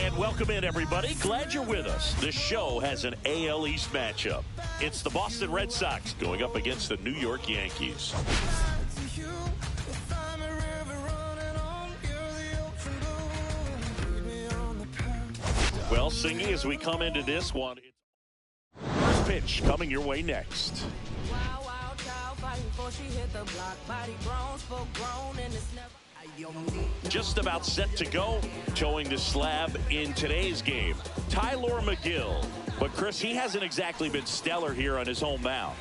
And welcome in, everybody. Glad you're with us. This show has an AL East matchup. It's the Boston Red Sox going up against the New York Yankees. Well, Singy, as we come into this one, first pitch coming your way next. Just about set to go, towing the slab in today's game, Tyler McGill. But, Chris, he hasn't exactly been stellar here on his home mound.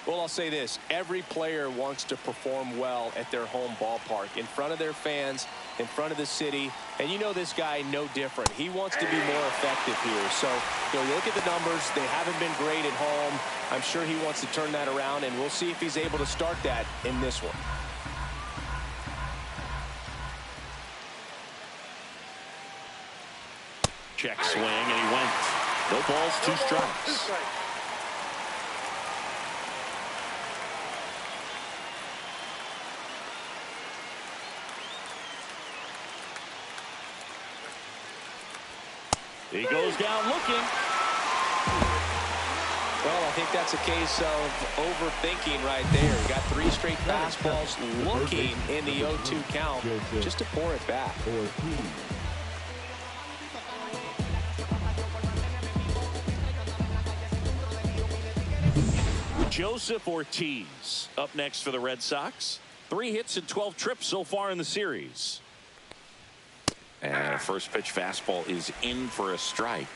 Well, I'll say this. Every player wants to perform well at their home ballpark, in front of their fans, in front of the city. And you know this guy no different. He wants to be more effective here. So, you look at the numbers. They haven't been great at home. I'm sure he wants to turn that around, and we'll see if he's able to start that in this one. Check swing, and he went. No balls, two strikes. He goes down looking. Well, I think that's a case of overthinking right there. He got 3 straight fastballs looking in the 0-2 count just to pour it back. Joseph Ortiz up next for the Red Sox. 3 hits and 12 trips so far in the series. And a first pitch fastball is in for a strike.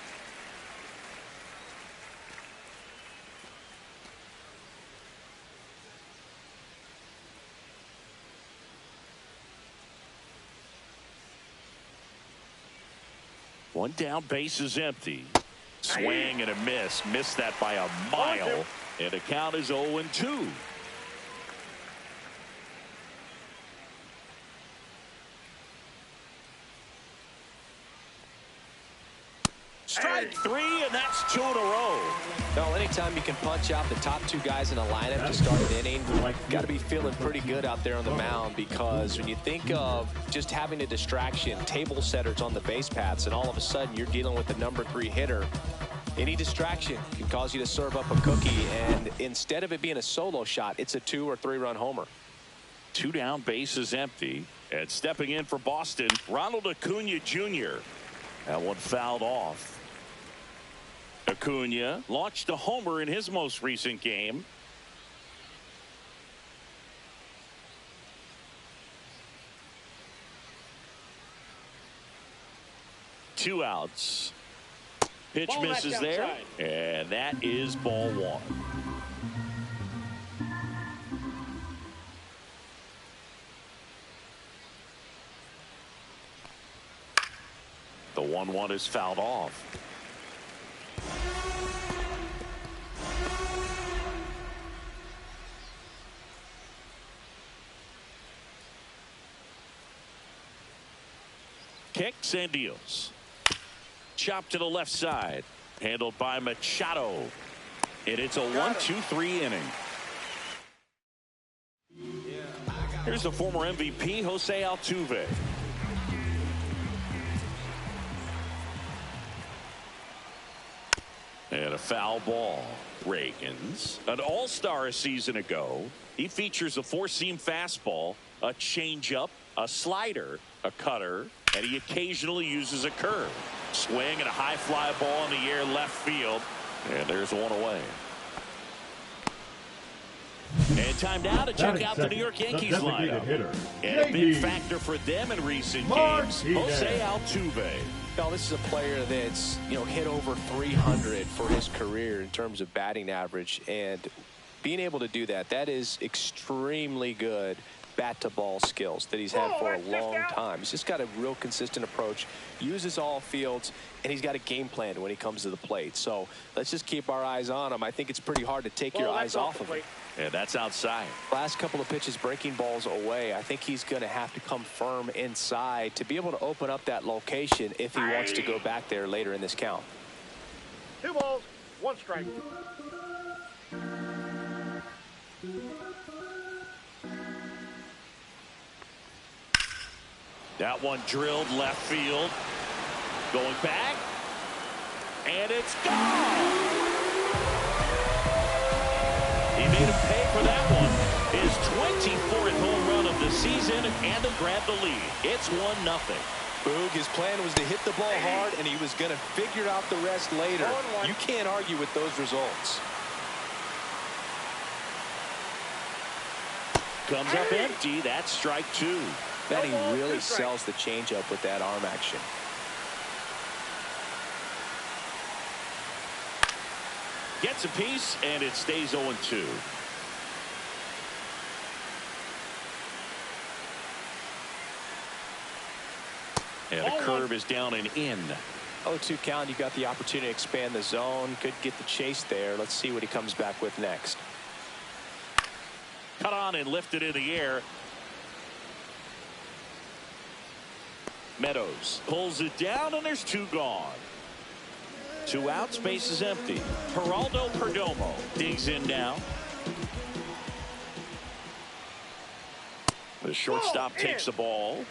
One down, base is empty. Swing and a miss. Missed that by a mile. And the count is 0-2. Strike 3, and that's 2 in a row. Well, anytime you can punch out the top 2 guys in a lineup to start an inning, got to be feeling pretty good out there on the mound, because when you think of just having a distraction, table setters on the base paths, and all of a sudden you're dealing with the number 3 hitter, any distraction can cause you to serve up a cookie, and instead of it being a solo shot, it's a 2 or 3 run homer. 2 down, base is empty. And stepping in for Boston, Ronald Acuna Jr. That one fouled off. Acuna launched a homer in his most recent game. Two outs. Pitch Ball misses there, outside. and that is ball 1. The 1-1 is fouled off. Kicks and deals. Chop to the left side. Handled by Machado. And it's a 1-2-3 inning. Here's the former MVP, Jose Altuve. And a foul ball. Reagans, an all-star a season ago. He features a 4-seam fastball, a changeup, a slider, a cutter, and he occasionally uses a curve. Swing and a high fly ball in the air left field. And there's one away. And time now to check out the New York Yankees lineup. And a big factor for them in recent games, Jose Altuve. Now, this is a player that's, hit over 300 for his career in terms of batting average. And being able to do that, that is extremely good bat-to-ball skills that he's had for a long time. He's just got a real consistent approach, uses all fields, and he's got a game plan when he comes to the plate. So let's just keep our eyes on him. I think it's pretty hard to take your eyes off of him. And that's outside. Last couple of pitches breaking balls away. I think he's going to have to come firm inside to be able to open up that location if he wants to go back there later in this count. 2 balls, 1 strike. That one drilled left field. Going back. And it's gone. He made him pay for that one. His 24th home run of the season, and to grab the lead. It's 1-0. Boog, his plan was to hit the ball hard, and he was going to figure out the rest later. You can't argue with those results. Comes up empty. That's strike 2. Then he really sells the changeup with that arm action. Gets a piece, and it stays 0-2. And a curve is down and in. 0-2 count. You got the opportunity to expand the zone. Could get the chase there. Let's see what he comes back with next. Cut on and lifted in the air. Meadows pulls it down, and there's 2 gone. 2 outs, base is empty. Geraldo Perdomo digs in now. The shortstop takes the ball.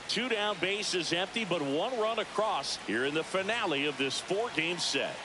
2 down, base is empty, but 1 run across here in the finale of this 4-game set.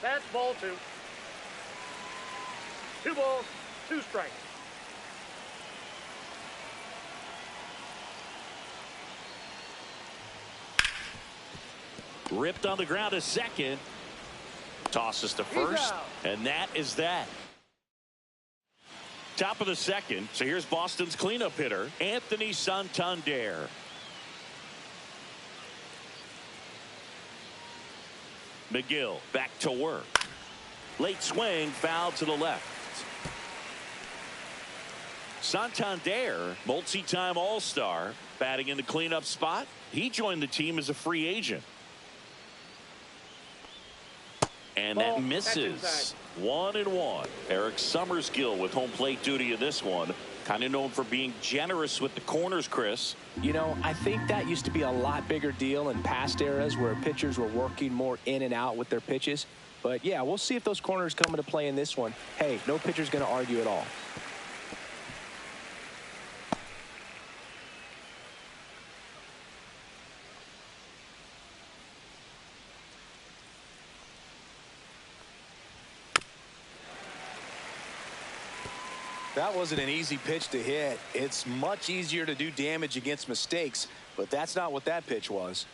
That's ball 2. 2 balls, 2 strikes. Ripped on the ground to second. Tosses to first, and that is that. Top of the second, so here's Boston's cleanup hitter, Anthony Santander. McGill back to work. Late swing, foul to the left. Santander, multi-time All-Star, batting in the cleanup spot. He joined the team as a free agent. And that misses. 1-1. Eric Summerskill with home plate duty in this one. Kind of known for being generous with the corners, Chris. You know, I think that used to be a lot bigger deal in past eras where pitchers were working more in and out with their pitches. But, yeah, we'll see if those corners come into play in this one. Hey, no pitcher's going to argue at all. That wasn't an easy pitch to hit. It's much easier to do damage against mistakes, but that's not what that pitch was.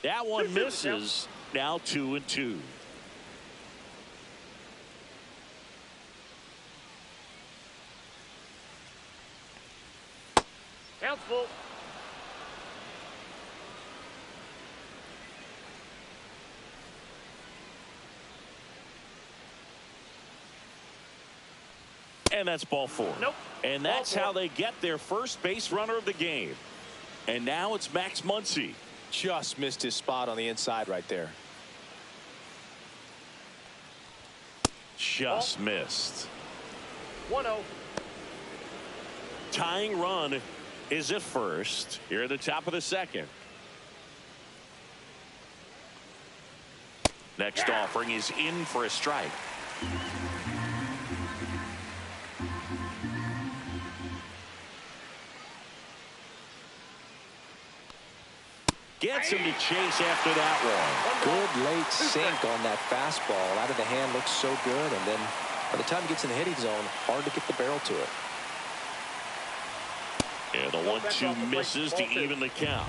That one misses. Now 2-2. Count's full. And that's ball 4. Nope. And that's how they get their first base runner of the game. And now it's Max Muncy. Just missed his spot on the inside right there. Just missed. 1-0. Tying run is at first here at the top of the second. Next offering is in for a strike. Gets him to chase after that one. Good late sink on that fastball. Out of the hand, looks so good. And then by the time he gets in the hitting zone, hard to get the barrel to it. And the 1-2 misses to even the count.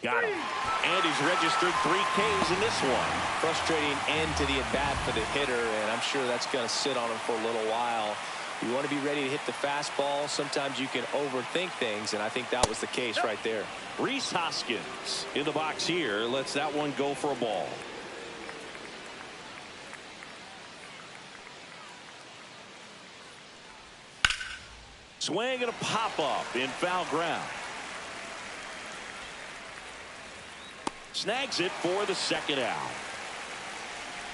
Got him. And he's registered 3 Ks in this one. Frustrating end to the at-bat for the hitter, and I'm sure that's going to sit on him for a little while. You want to be ready to hit the fastball. Sometimes you can overthink things, and I think that was the case right there. Rhys Hoskins in the box here lets that one go for a ball. Swing and a pop-up in foul ground. Snags it for the second out.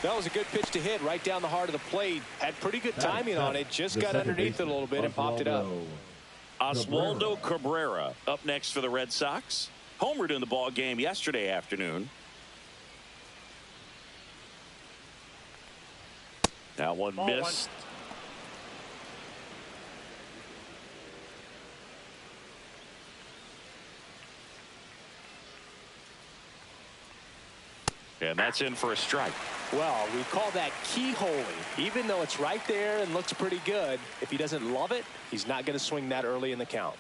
That was a good pitch to hit right down the heart of the plate. Had pretty good timing on it. Just got underneath it a little bit and popped it up. Oswaldo Cabrera up next for the Red Sox. Homered in the ball game yesterday afternoon. That one missed. And that's in for a strike. Well, we call that keyholing. Even though it's right there and looks pretty good, if he doesn't love it, he's not going to swing that early in the count.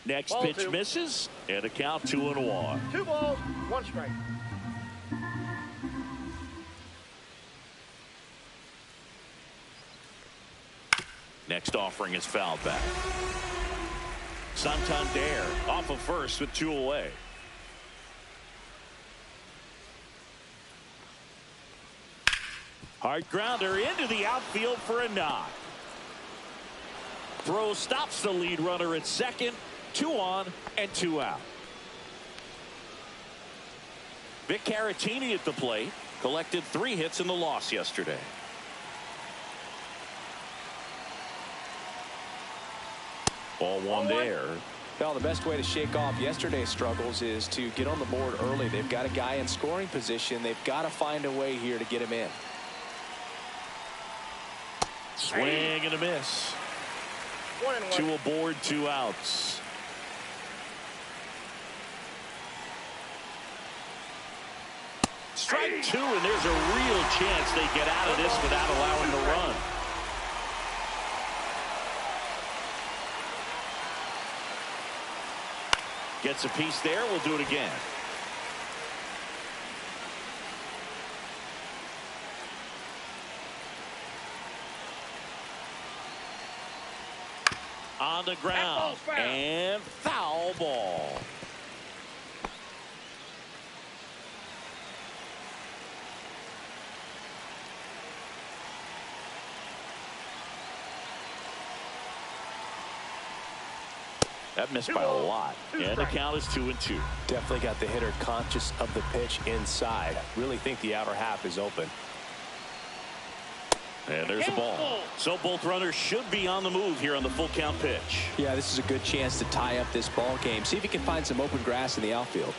Next Ball pitch two. misses, and a count 2-1. 2 balls, 1 strike. Next offering is fouled back. Santander off of first with 2 away. Hard grounder into the outfield for a knock. Throw stops the lead runner at second. 2 on and 2 out. Vic Caratini at the plate. Collected 3 hits in the loss yesterday. Ball 1 there. Well, the best way to shake off yesterday's struggles is to get on the board early. They've got a guy in scoring position. They've got to find a way here to get him in. Swing and a miss. 1-1. 2 aboard, 2 outs. Strike 2, and there's a real chance they get out of this without allowing the run. Gets a piece there. We'll do it again. On the ground and foul ball. That missed by a lot, and the count is 2-2. Definitely got the hitter conscious of the pitch inside. Really think the outer half is open. And there's the ball. So both runners should be on the move here on the full count pitch. Yeah, this is a good chance to tie up this ball game. See if he can find some open grass in the outfield.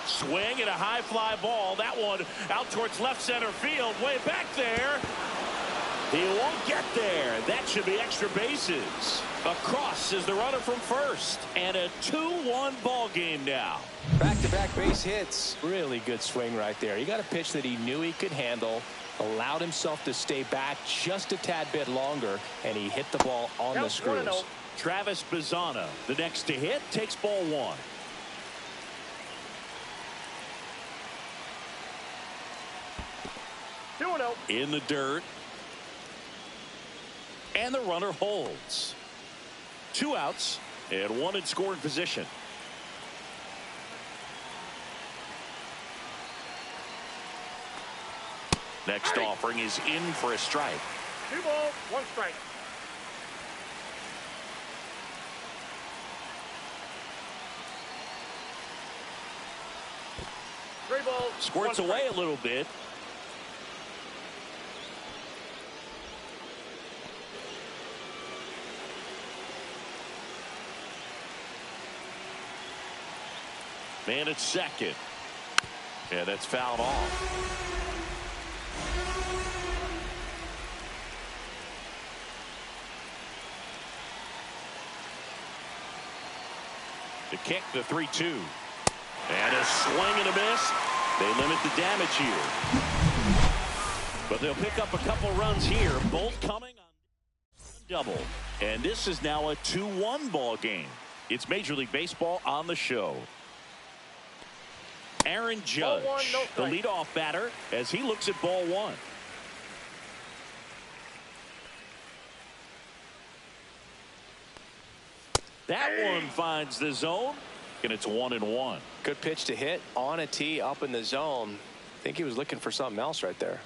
Swing and a high fly ball. That one out towards left center field. Way back there. He won't get there. That should be extra bases. Across is the runner from first. And a 2-1 ball game now. Back-to-back base hits. Really good swing right there. He got a pitch that he knew he could handle, allowed himself to stay back just a tad bit longer, and he hit the ball on the screws. Travis Bazzana, the next to hit, takes ball 1. In the dirt. And the runner holds. 2 outs and 1 in scoring position. Next offering is in for a strike. 2 balls, 1 strike. Three balls. Squirts away a little bit. Man at second. Yeah, that's fouled off. The kick, the 3-2. And a swing and a miss. They limit the damage here. But they'll pick up a couple runs here. Both coming on double. And this is now a 2-1 ball game. It's Major League Baseball on the show. Aaron Judge, Ball one, no the strike. leadoff batter, as he looks at ball one. That one finds the zone, and it's 1-1. Good pitch to hit on a tee up in the zone. I think he was looking for something else right there.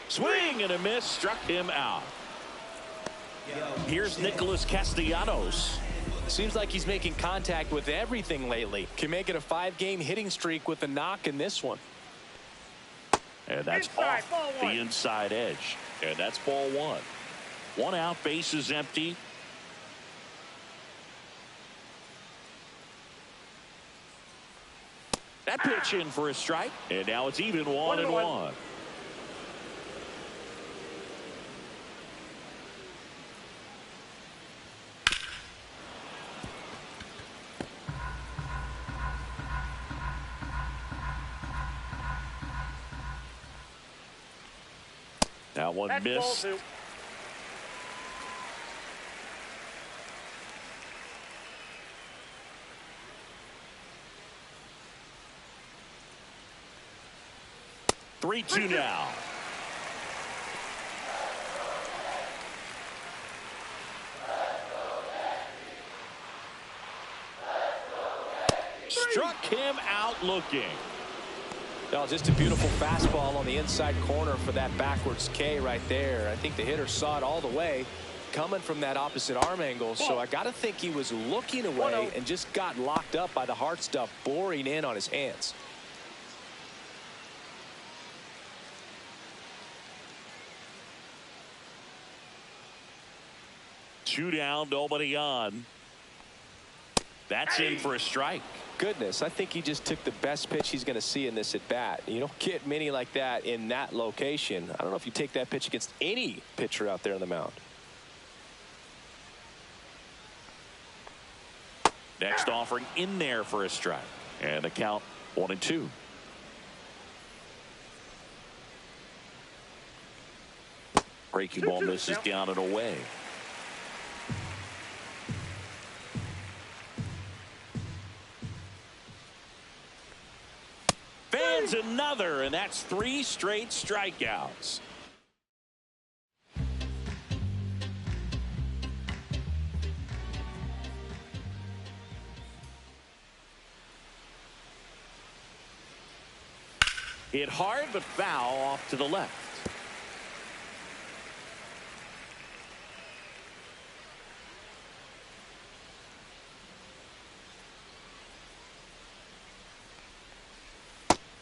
Swing and a miss, struck him out. Here's Nicholas Castellanos. Seems like he's making contact with everything lately. Can make it a 5-game hitting streak with a knock in this one. And that's Inside, ball off the one. inside edge. And that's ball one. 1 out, base is empty. That pitch in for a strike. And now it's even 1-1. That one That's ball missed. two. Three-two now. Struck him out looking. No, just a beautiful fastball on the inside corner for that backwards K right there. I think the hitter saw it all the way coming from that opposite arm angle. So I got to think he was looking away and just got locked up by the hard stuff boring in on his hands. Two down, nobody on. That's in for a strike. Goodness, I think he just took the best pitch he's going to see in this at bat. You don't get many like that in that location. I don't know if you take that pitch against any pitcher out there on the mound. Next offering in there for a strike. And the count 1-2. Breaking ball misses down and away. Fans another, and that's 3 straight strikeouts. Hit hard but foul off to the left.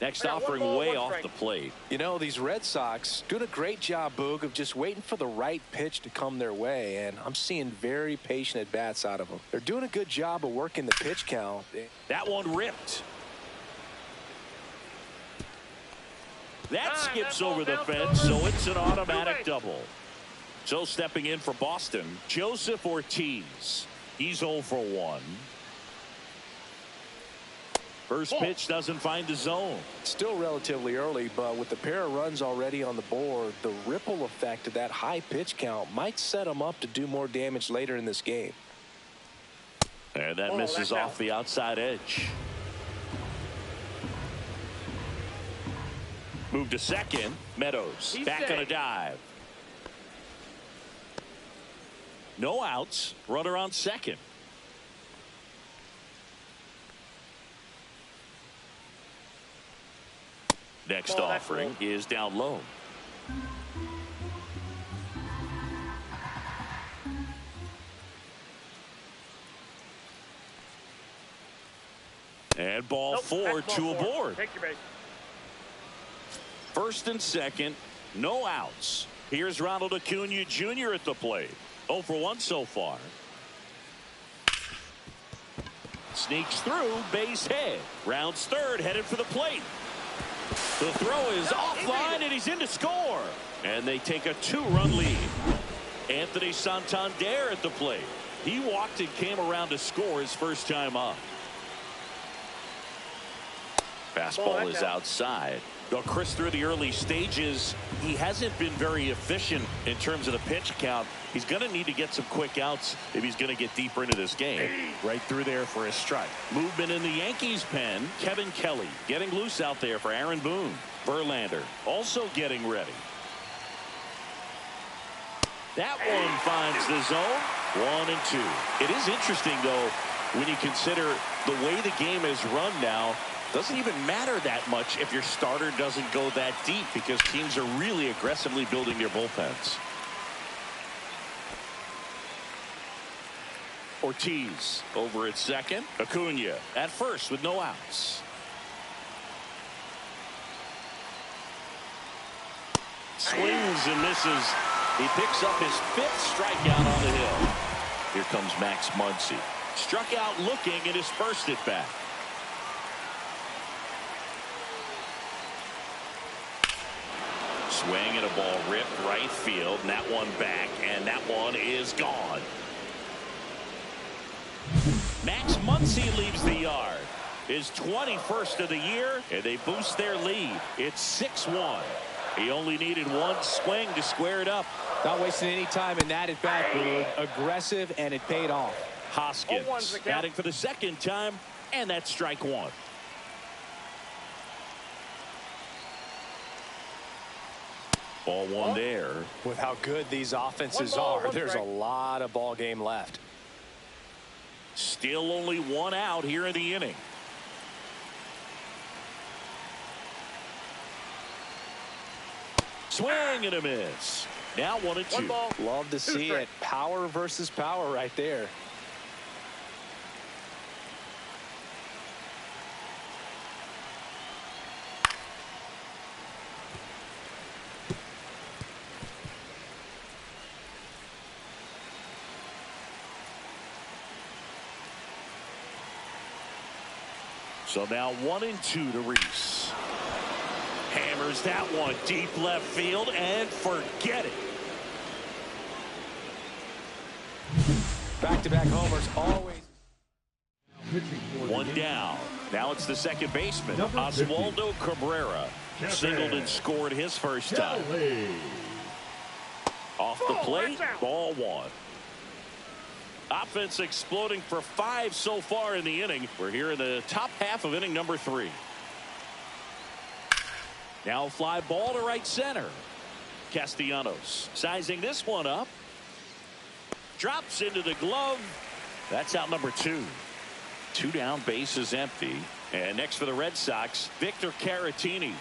Next offering way off the plate. You know, these Red Sox doing a great job, Boog, of just waiting for the right pitch to come their way, and I'm seeing very patient at bats out of them. They're doing a good job of working the pitch count. That one ripped. That skips over the fence, so it's an automatic double. So stepping in for Boston, Joseph Ortiz. He's 0 for 1. First pitch doesn't find the zone. Still relatively early, but with the pair of runs already on the board, the ripple effect of that high pitch count might set them up to do more damage later in this game. And that misses off the outside edge. Move to second. Meadows back on a dive. No outs. Runner on second. Next offering is down low. And ball 4, 2 aboard. Take your base. First and second, no outs. Here's Ronald Acuna Jr. at the plate. 0 for 1 so far. Sneaks through, base hit. Rounds third, headed for the plate. The throw is offline, and he's in to score. And they take a 2-run lead. Anthony Santander at the plate. He walked and came around to score his first time up. Fastball is outside. Well, Chris, through the early stages, he hasn't been very efficient in terms of the pitch count. He's going to need to get some quick outs if he's going to get deeper into this game. Right through there for a strike. Movement in the Yankees pen. Kevin Kelly getting loose out there for Aaron Boone. Verlander also getting ready. That one finds the zone. 1-2. It is interesting, though, when you consider the way the game is run now. Doesn't even matter that much if your starter doesn't go that deep, because teams are really aggressively building their bullpens. Ortiz over at second. Acuna at first with no outs. Swings and misses. He picks up his 5th strikeout on the hill. Here comes Max Muncy. Struck out looking at his first at bat. Swing and a ball ripped right field, and that one back, and that one is gone. Max Muncy leaves the yard. His 21st of the year, and they boost their lead. It's 6-1. He only needed one swing to square it up. Not wasting any time in that at bat, Boone. Aggressive, and it paid off. Hoskins batting for the 2nd time, and that's strike 1. Ball 1 there. With how good these offenses are, there's a lot of ball game left. Still only 1 out here in the inning. Swing and a miss. Now 1-2. Love to see it. Power versus power right there. So now 1-2 to Reese. Hammers that one deep left field and forget it. Back-to-back homers always. 1 down. Now it's the second baseman, Oswaldo Cabrera. Singled and scored his first time. Off the plate, ball 1. Offense exploding for 5 so far in the inning. We're here in the top half of inning number 3. Now fly ball to right center. Castellanos sizing this one up. Drops into the glove. That's out number 2. 2 down, base is empty. And next for the Red Sox, Victor Caratini.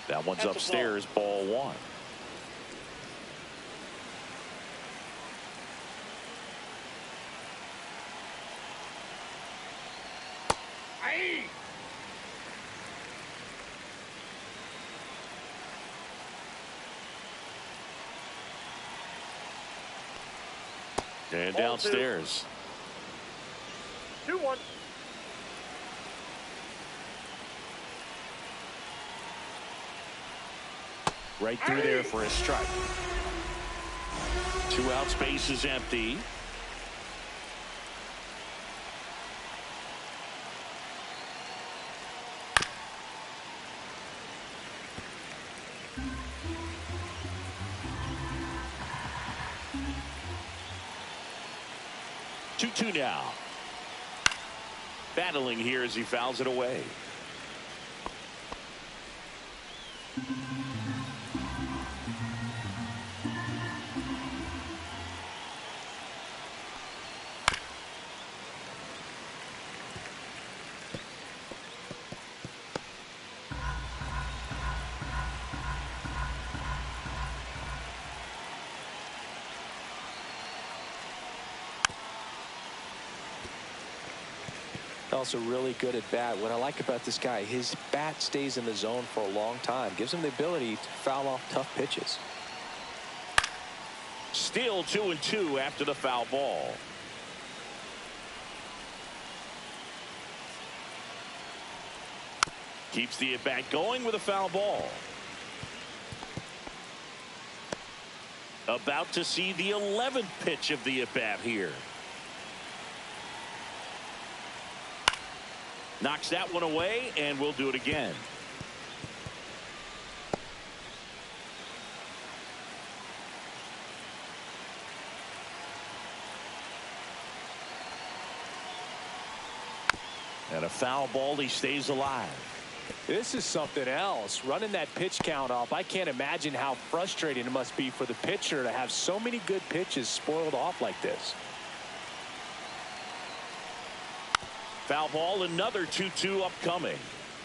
That one's upstairs, ball 1. And downstairs. 2-1. Right through there for a strike. 2 out, space is empty. Two now. Battling here as he fouls it away. Also really good at bat. What I like about this guy, his bat stays in the zone for a long time. Gives him the ability to foul off tough pitches. Still 2-2 after the foul ball. Keeps the at-bat going with a foul ball. About to see the 11th pitch of the at-bat here. Knocks that one away, and we'll do it again. And a foul ball. He stays alive. This is something else. Running that pitch count off. I can't imagine how frustrating it must be for the pitcher to have so many good pitches spoiled off like this. Foul ball. Another 2-2 upcoming.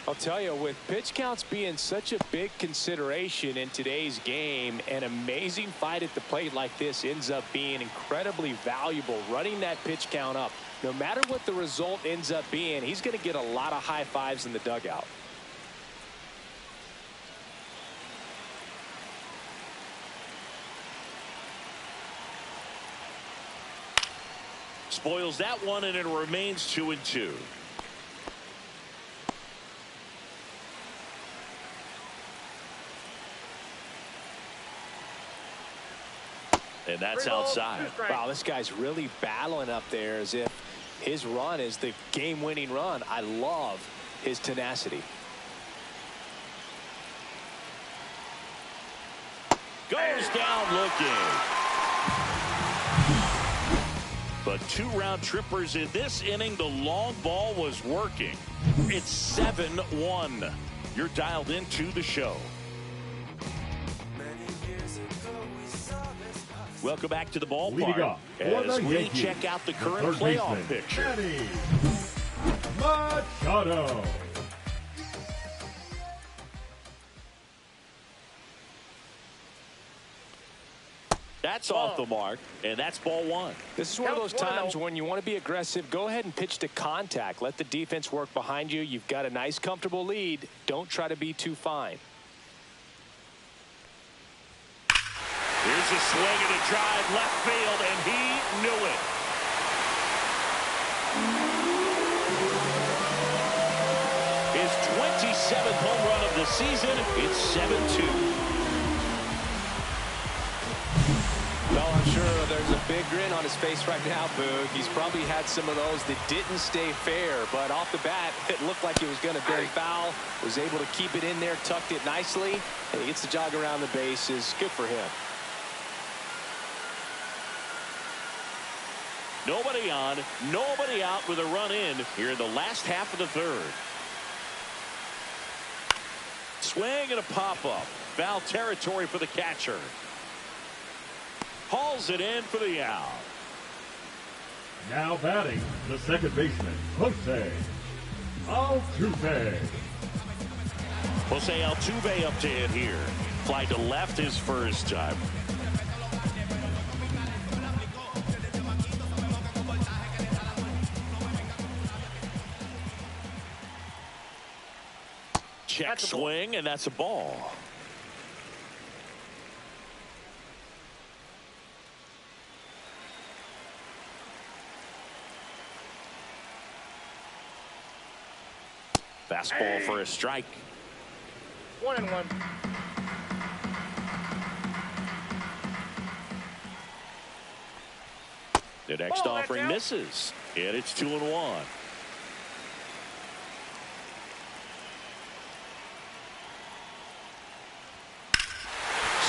I'll tell you, with pitch counts being such a big consideration in today's game, an amazing fight at the plate like this ends up being incredibly valuable. Running that pitch count up, no matter what the result ends up being, he's going to get a lot of high fives in the dugout. Spoils that one, and it remains 2-2. And that's outside. Wow, this guy's really battling up there as if his run is the game-winning run. I love his tenacity. Goes down looking. But 2 round trippers in this inning. The long ball was working. It's 7-1. You're dialed into the show. Welcome back to the ballpark as we check out the current playoff picture. Machado. That's off the mark, and that's ball 1. This is one of those times when you want to be aggressive. Go ahead and pitch to contact. Let the defense work behind you. You've got a nice, comfortable lead. Don't try to be too fine. Here's a swing and a drive left field, and he knew it. His 27th home run of the season. It's 7-2. Well, I'm sure there's a big grin on his face right now, Boog. He's probably had some of those that didn't stay fair, but off the bat, it looked like it was going to be foul. Was able to keep it in there, tucked it nicely, and he gets the jog around the bases. Good for him. Nobody on, nobody out with a run in here in the last half of the third. Swing and a pop-up. Foul territory for the catcher. Hauls it in for the out. Now batting, the second baseman, Jose Altuve. Jose Altuve up to hit here. Fly to left his first time. Check swing, and that's a ball. Fastball for a strike. 1-1. The next offering misses, and it's 2-1.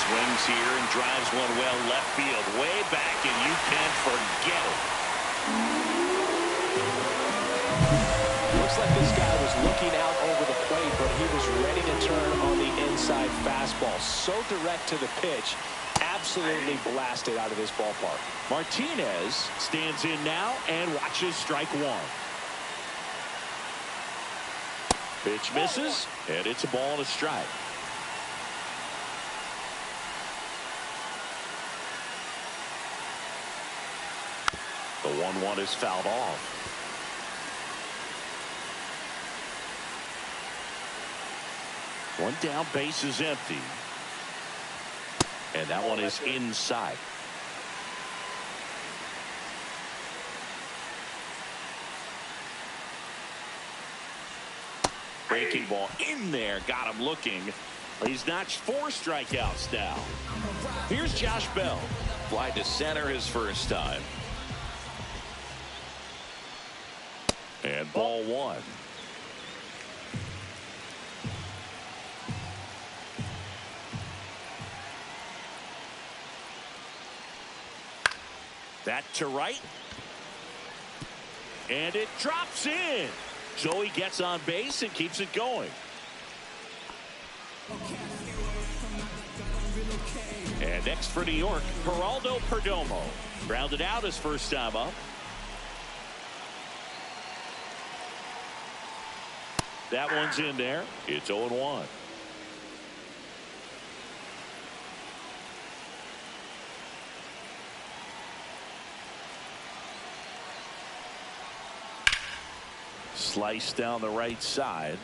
Swings here and drives one well left field, way back, and you can't forget it. Looks like this guy was looking out over the plate, but he was ready to turn on the inside fastball. So direct to the pitch, absolutely blasted out of this ballpark. Martinez stands in now and watches strike one. Pitch misses, and it's a ball and a strike. The 1-1 is fouled off. One down, base is empty. And that one is inside. Breaking ball in there, got him looking. He's notched 4 strikeouts now. Here's Josh Bell. Fly to center his first time. And ball 1. That to right. And it drops in. So he gets on base and keeps it going. And next for New York, Geraldo Perdomo. Grounded out his first time up. That one's in there. It's 0-1. Slice down the right side.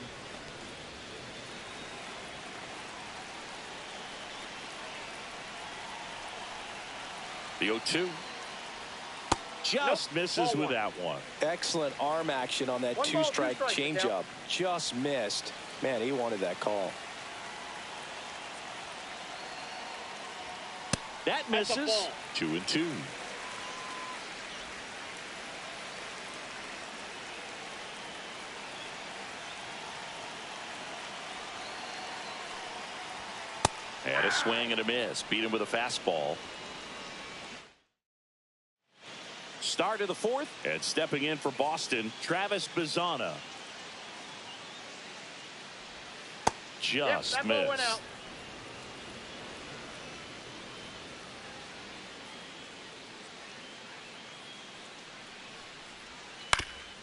The 0-2. Just misses with that one. Excellent arm action on that two-strike changeup. Just missed. Man, he wanted that call. That misses. 2-2. And a swing and a miss. Beat him with a fastball. Start of the fourth, and stepping in for Boston, Travis Bazzana. Just missed.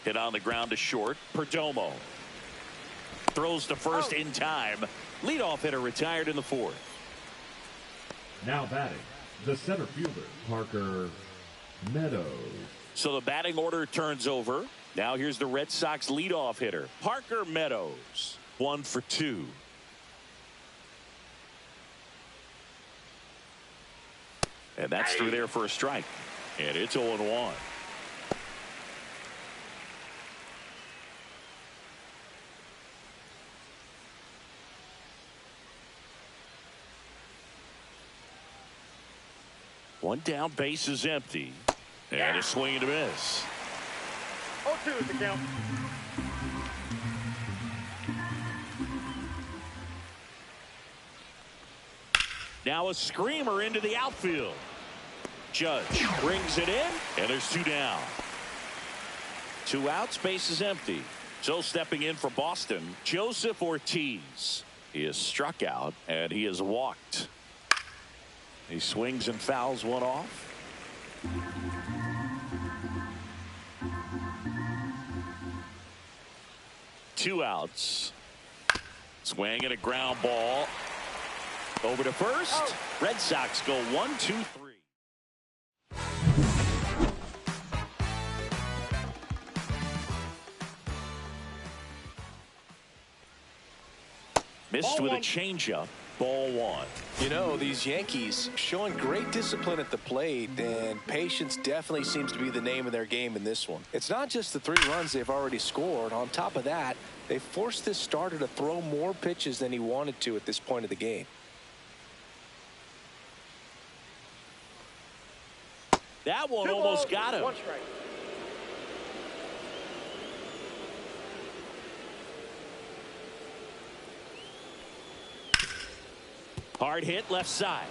Hit on the ground to short. Perdomo throws to first in time. Leadoff hitter retired in the fourth. Now batting, the center fielder, Parker Meadows. So the batting order turns over. Now here's the Red Sox leadoff hitter, Parker Meadows. 1 for 2. And that's through there for a strike. And it's 0-1. One down, base is empty. And a swing and a miss. 0-2 is the count. Now a screamer into the outfield. Judge brings it in, and there's 2 down. 2 outs, base is empty. So stepping in for Boston, Joseph Ortiz. He is struck out, and he is walked. He swings and fouls one off. Two outs. Swing and a ground ball. Over to first. Red Sox go 1-2-3. Missed with a changeup. Ball 1. You know, these Yankees showing great discipline at the plate, and patience definitely seems to be the name of their game in this one. It's not just the 3 runs they've already scored. On top of that, they forced this starter to throw more pitches than he wanted to at this point of the game. That one almost got him. 1 strike. Hard hit left side.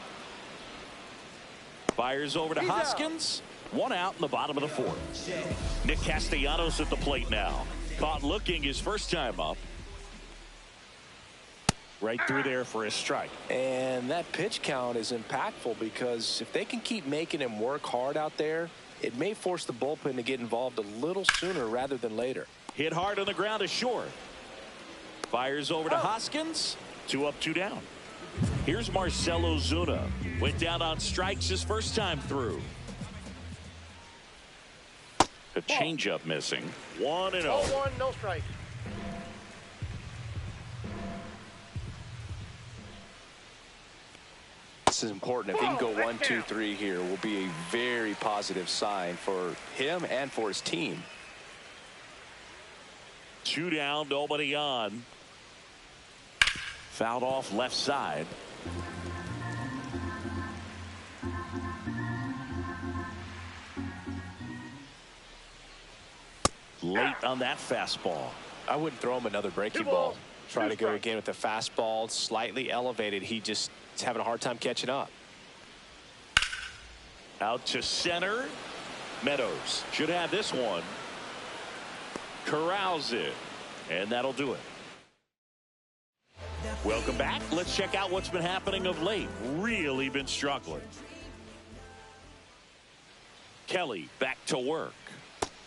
Fires over to Hoskins. 1 out in the bottom of the 4th. Nick Castellanos at the plate now. Caught looking his first time up. Right through there for a strike. And that pitch count is impactful because if they can keep making him work hard out there, it may force the bullpen to get involved a little sooner rather than later. Hit hard on the ground to short. Fires over to Hoskins. 2 up, 2 down. Here's Marcell Ozuna. Went down on strikes his first time through. A changeup missing. 1-0. 0-1, no strike. This is important. If he can go 1-2-3 here, will be a very positive sign for him and for his team. 2 down, nobody on. Fouled off left side. Late on that fastball. I wouldn't throw him another breaking ball. Try to go again with the fastball slightly elevated. He just is having a hard time catching up. Out to center. Meadows should have this one. Corrals it. And that'll do it. Welcome back. Let's check out what's been happening of late. Really been struggling. Kelly back to work.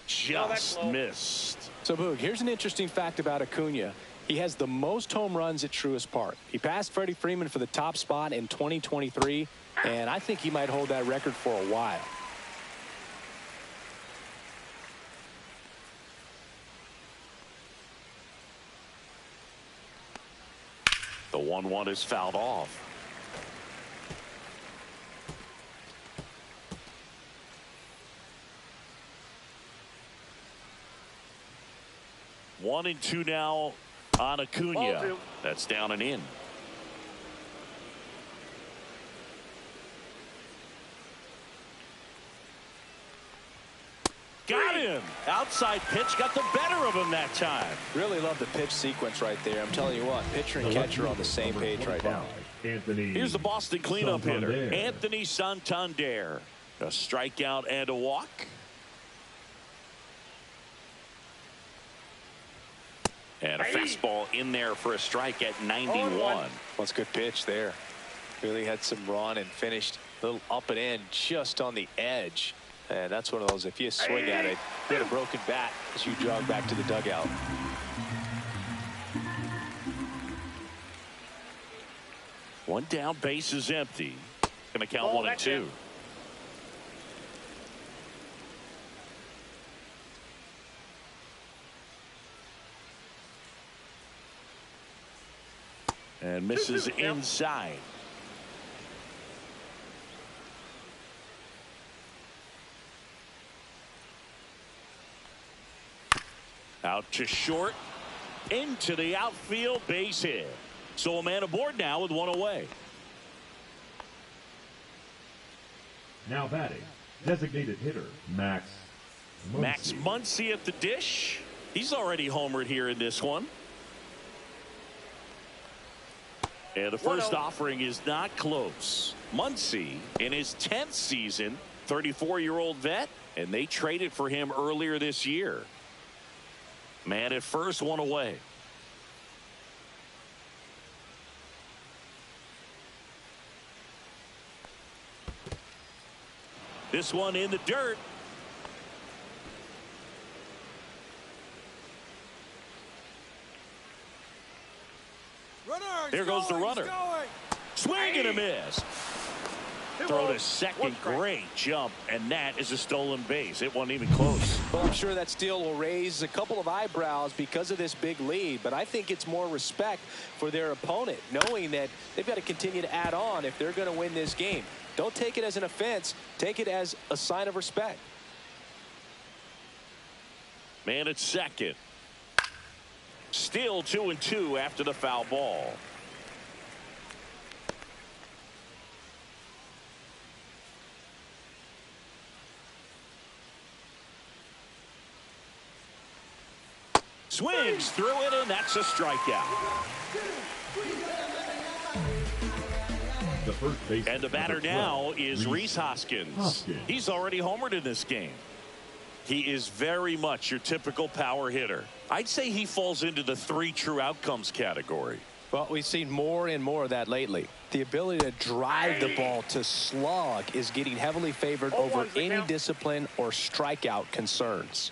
Just missed. So, Boog, here's an interesting fact about Acuna. He has the most home runs at Truist Park. He passed Freddie Freeman for the top spot in 2023, and I think he might hold that record for a while. The 1-1 is fouled off. One and two now on Acuna. That's down and in. Got him. Outside pitch got the better of him that time. Really love the pitch sequence right there. I'm telling you what, pitcher and catcher on the same page right now. Here's the Boston cleanup hitter, Anthony Santander. A strikeout and a walk. And a fastball in there for a strike at 91. Well, it's a good pitch there. Really had some run and finished a little up and in just on the edge. And that's one of those, if you swing at it, you get a broken bat as you jog back to the dugout. One down, base is empty. Going to count 1 and 2. And misses inside. Out to short. Into the outfield, base hit. So a man aboard now with one away. Now batting, designated hitter, Max Muncy. Max Muncy at the dish. He's already homered here in this one. And the first offering is not close. Muncy in his 10th season, 34-year-old vet, and they traded for him earlier this year. Man at first, one away. This one in the dirt. There goes the runner. Swing and a miss. Throw to second. Great jump, and that is a stolen base. It wasn't even close. Well, I'm sure that steal will raise a couple of eyebrows because of this big lead, but I think it's more respect for their opponent, knowing that they've got to continue to add on if they're going to win this game. Don't take it as an offense. Take it as a sign of respect. Man at second. Still 2-2 after the foul ball. Swings through it, and that's a strikeout. And the batter now is Rhys Hoskins. He's already homered in this game. He is very much your typical power hitter. I'd say he falls into the 3 true outcomes category. Well, we've seen more and more of that lately. The ability to drive the ball to slug is getting heavily favored over any discipline or strikeout concerns.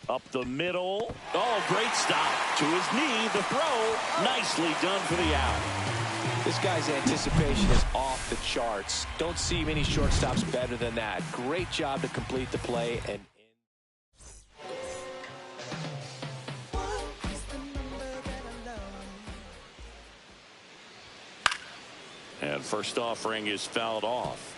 Up the middle. Oh, great stop. To his knee, the throw. Nicely done for the out. This guy's anticipation is off the charts. Don't see many shortstops better than that. Great job to complete the play. And first offering is fouled off.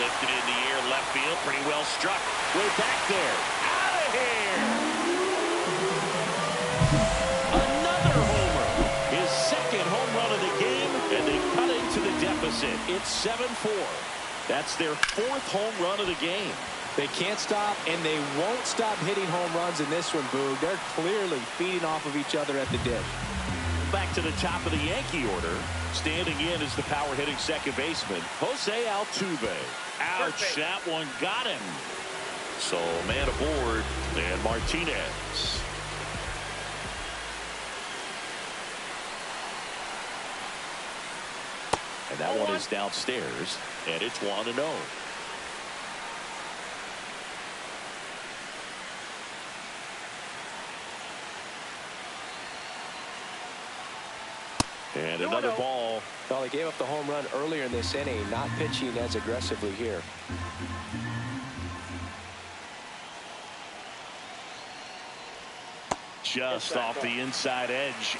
Lifted in the air, left field, pretty well struck. Way back there, out of here. Another homer, his second home run of the game, and they cut into the deficit. It's 7-4. That's their 4th home run of the game. They can't stop, and they won't stop hitting home runs in this one, Boog. They're clearly feeding off of each other at the dish. Back to the top of the Yankee order. Standing in is the power-hitting second baseman, Jose Altuve. Ouch, that one got him. So, man aboard, and Martinez. And that one is downstairs, and it's 1-0. And another ball. Well, they gave up the home run earlier in this inning, not pitching as aggressively here. Just off the inside edge.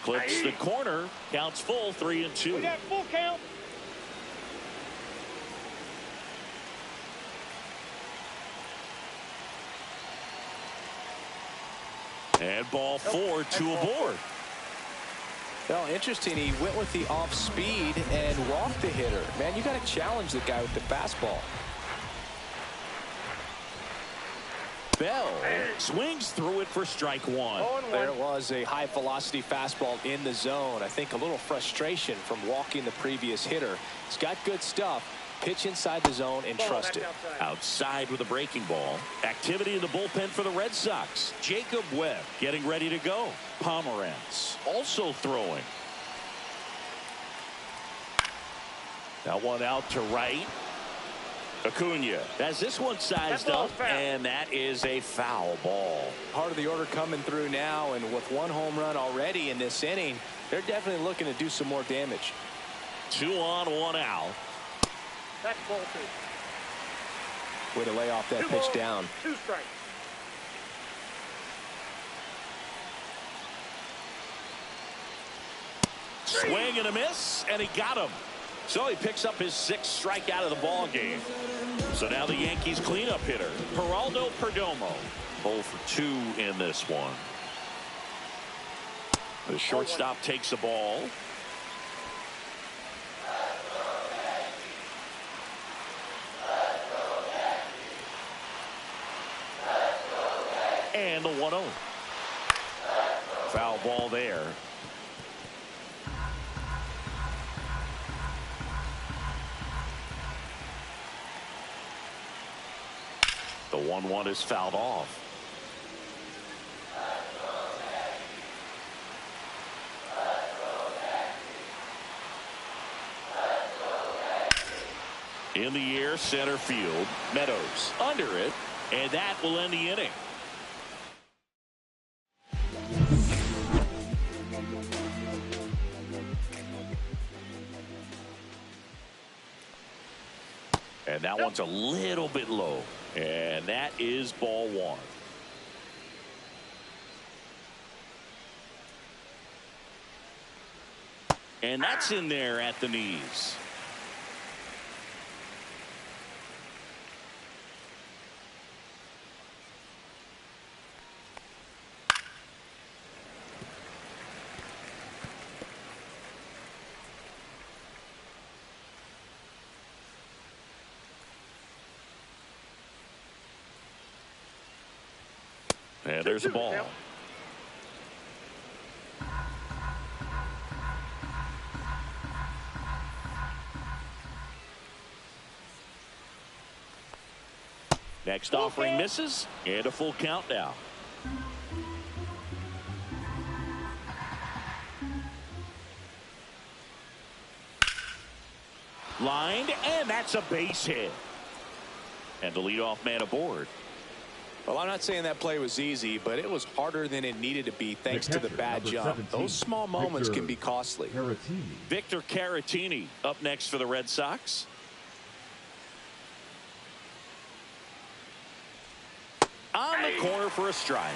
Clips the corner. Counts full, 3-2. We got full count. And ball 4, 2 aboard. Well, interesting. He went with the off speed and walked the hitter. Man, you got to challenge the guy with the fastball. Bell swings through it for strike 1. There was a high velocity fastball in the zone. I think a little frustration from walking the previous hitter. He's got good stuff. Pitch inside the zone and trust it. Outside with a breaking ball. Activity in the bullpen for the Red Sox. Jacob Webb getting ready to go. Pomerantz also throwing. That one out to right. Acuna has this one sized up, and that is a foul ball. Part of the order coming through now, and with one home run already in this inning, they're definitely looking to do some more damage. 2 on, 1 out. That's ball 2. Way to lay off that pitch down. 2 strikes. Swing and a miss, and he got him. So he picks up his 6th strikeout of the ball game. So now the Yankees cleanup hitter, Geraldo Perdomo, 0 for 2 in this one. The shortstop takes the ball. And the 1-0. Foul ball there. The 1-1 is fouled off. In the air, center field. Meadows under it, and that will end the inning. And that one's a little bit low. And that is ball 1. And that's in there at the knees. And there's a ball. Next offering misses, and a full count now. Lined, and that's a base hit. And the leadoff man aboard. Well, I'm not saying that play was easy, but it was harder than it needed to be thanks to the bad jump. 17, Those small moments can be costly. Victor Caratini up next for the Red Sox. On the corner for a strike.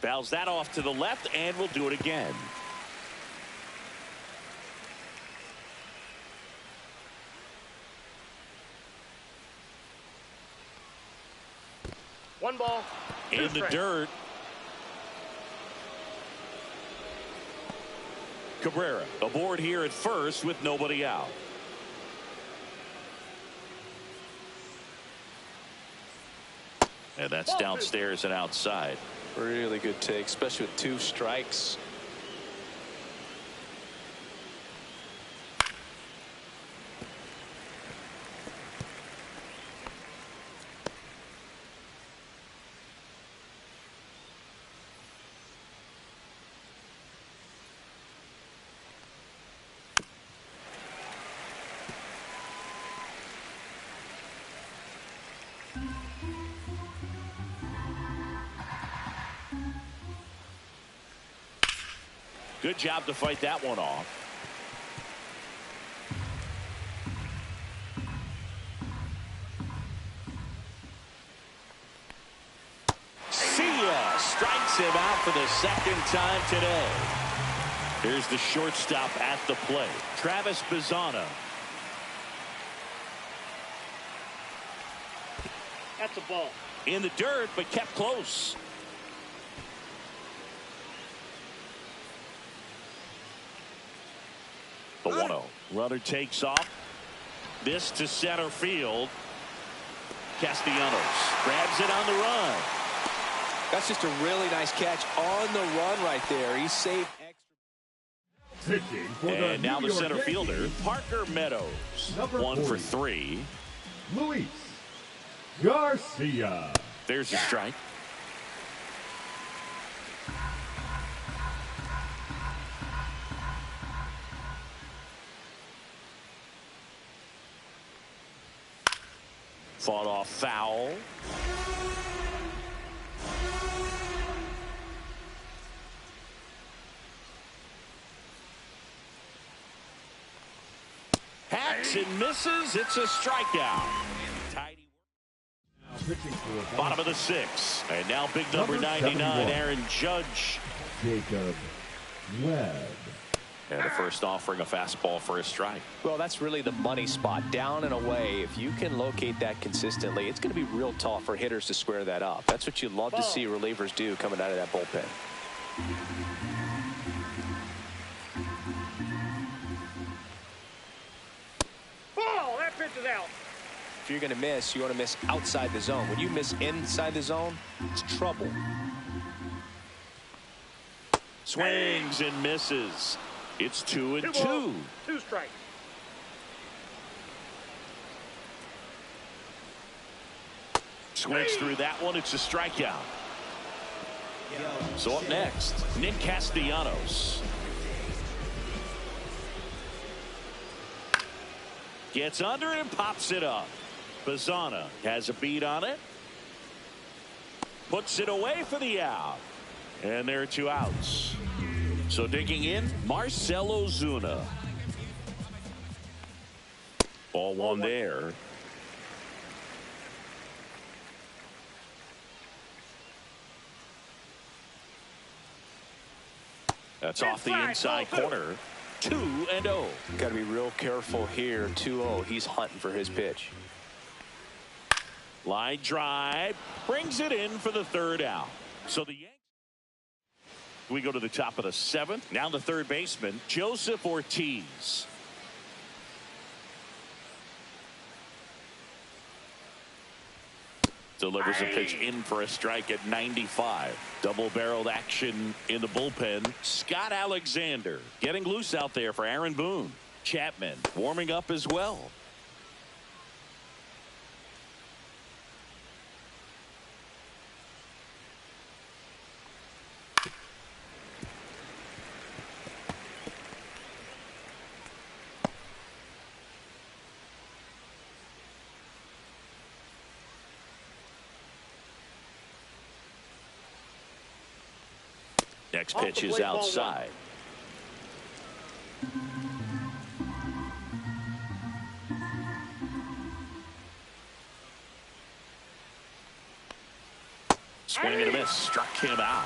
Fouls that off to the left, and we'll do it again. One ball. In the dirt. Cabrera aboard here at first with nobody out. And that's downstairs and outside. Really good take, especially with 2 strikes. Good job to fight that one off. See ya. Strikes him out for the second time today. Here's the shortstop at the plate, Travis Bazzana. That's a ball. In the dirt, but kept close. The 1-0. Runner takes off. This to center field. Castellanos grabs it on the run. That's just a really nice catch on the run right there. He saved extra. Pitching for And now the New York center fielder, Yankees, Parker Meadows. Number 1 for 40. 3. Luis Garcia. There's a strike. Fought off foul. Hacks and misses. It's a strikeout. Tidy Pitching for bottom of the 6th. And now big number 99, 71. Aaron Judge. Jacob Webb. And the first offering a fastball for a strike. Well, that's really the money spot, down and away. If you can locate that consistently, it's going to be real tough for hitters to square that up. That's what you love to see relievers do coming out of that bullpen. Ball. That pitch is out. If you're going to miss, you want to miss outside the zone. When you miss inside the zone, it's trouble. Swings and misses. It's 2 and 2. 2 strikes. Swings through that one. It's a strikeout. So up next, Nick Castellanos. Gets under it and pops it up. Bazzana has a beat on it. Puts it away for the out. And there are 2 outs. So digging in, Marcell Ozuna. Ball 1 there. That's off the inside corner. 2-0. Got to be real careful here. 2-0. He's hunting for his pitch. Line drive. Brings it in for the 3rd out. So the Yankees. We go to the top of the 7th. Now the third baseman, Joseph Ortiz. Delivers a pitch in for a strike at 95. Double-barreled action in the bullpen. Scott Alexander getting loose out there for Aaron Boone. Chapman warming up as well. Next pitch is outside. Swing and a miss. Struck him out.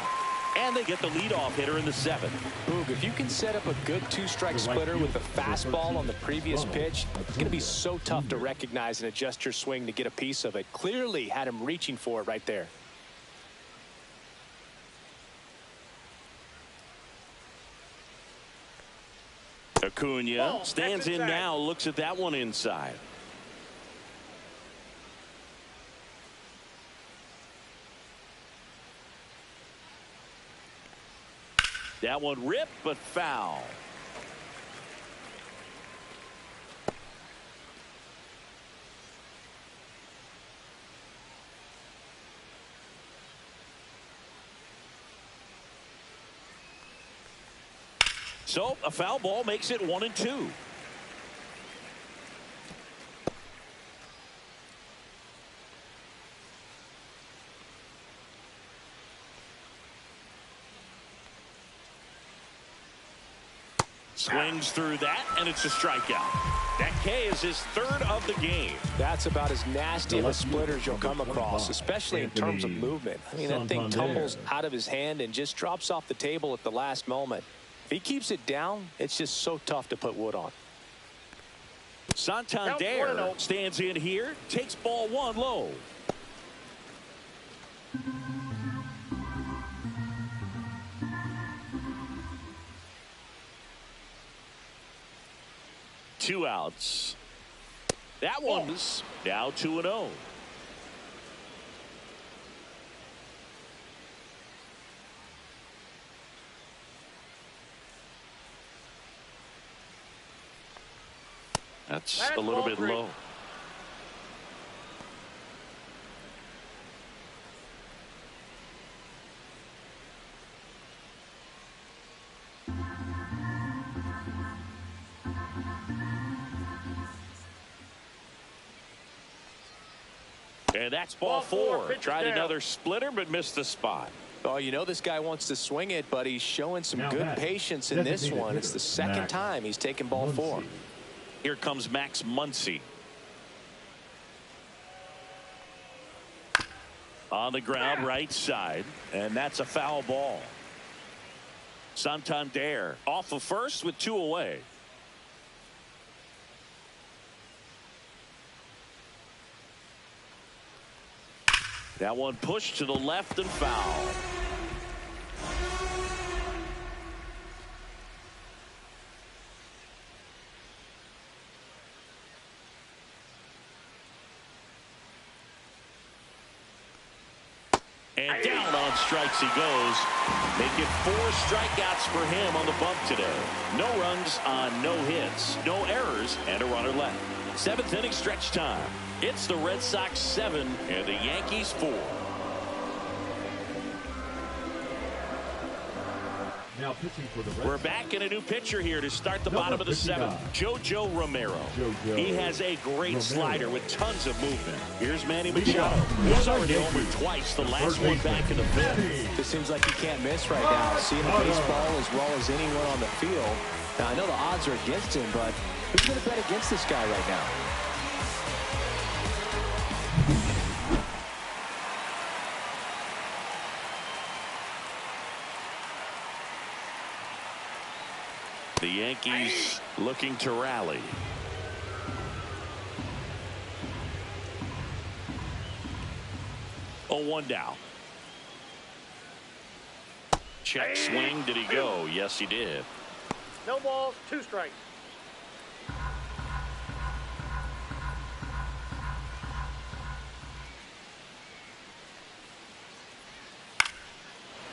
And they get the leadoff hitter in the 7th. Boog, if you can set up a good two-strike splitter with the fastball on the previous pitch, it's going to be so tough to recognize and adjust your swing to get a piece of it. Clearly had him reaching for it right there. Acuna stands in now, looks at that one inside. That one ripped, but foul. So a foul ball makes it 1-2. Swings through that, and it's a strikeout. That K is his 3rd of the game. That's about as nasty of a splitter as you'll come across, especially in terms of movement. I mean, that thing tumbles out of his hand and just drops off the table at the last moment. If he keeps it down, it's just so tough to put wood on. Santander stands in here, takes ball 1 low. Two outs. That one's now 2-0. That's a little bit low. And that's ball 4. Tried another splitter, but missed the spot. Oh, you know this guy wants to swing it, but he's showing some good patience in this one. It's the 2nd time he's taken ball 4. Here comes Max Muncy. On the ground, right side, and that's a foul ball. Santander off of first with 2 away. That one pushed to the left and foul. And down on strikes he goes. Make it 4 strikeouts for him on the bump today. No runs on no hits, no errors, and a runner left. 7th inning stretch time. It's the Red Sox 7 and the Yankees 4. Now pitching for the Red We're Sox. back in a new pitcher here to start the bottom of the 7th. JoJo Romero. He has a great slider with tons of movement. Here's Manny Machado. He's already homered twice, the last one back in the 5th. It seems like he can't miss right now. Seeing the baseball as well as anyone on the field. Now, I know the odds are against him, but who's going to bet against this guy right now? The Yankees looking to rally. Oh, 1 down. Check swing. Did he go? Yes, he did. No balls, 2 strikes.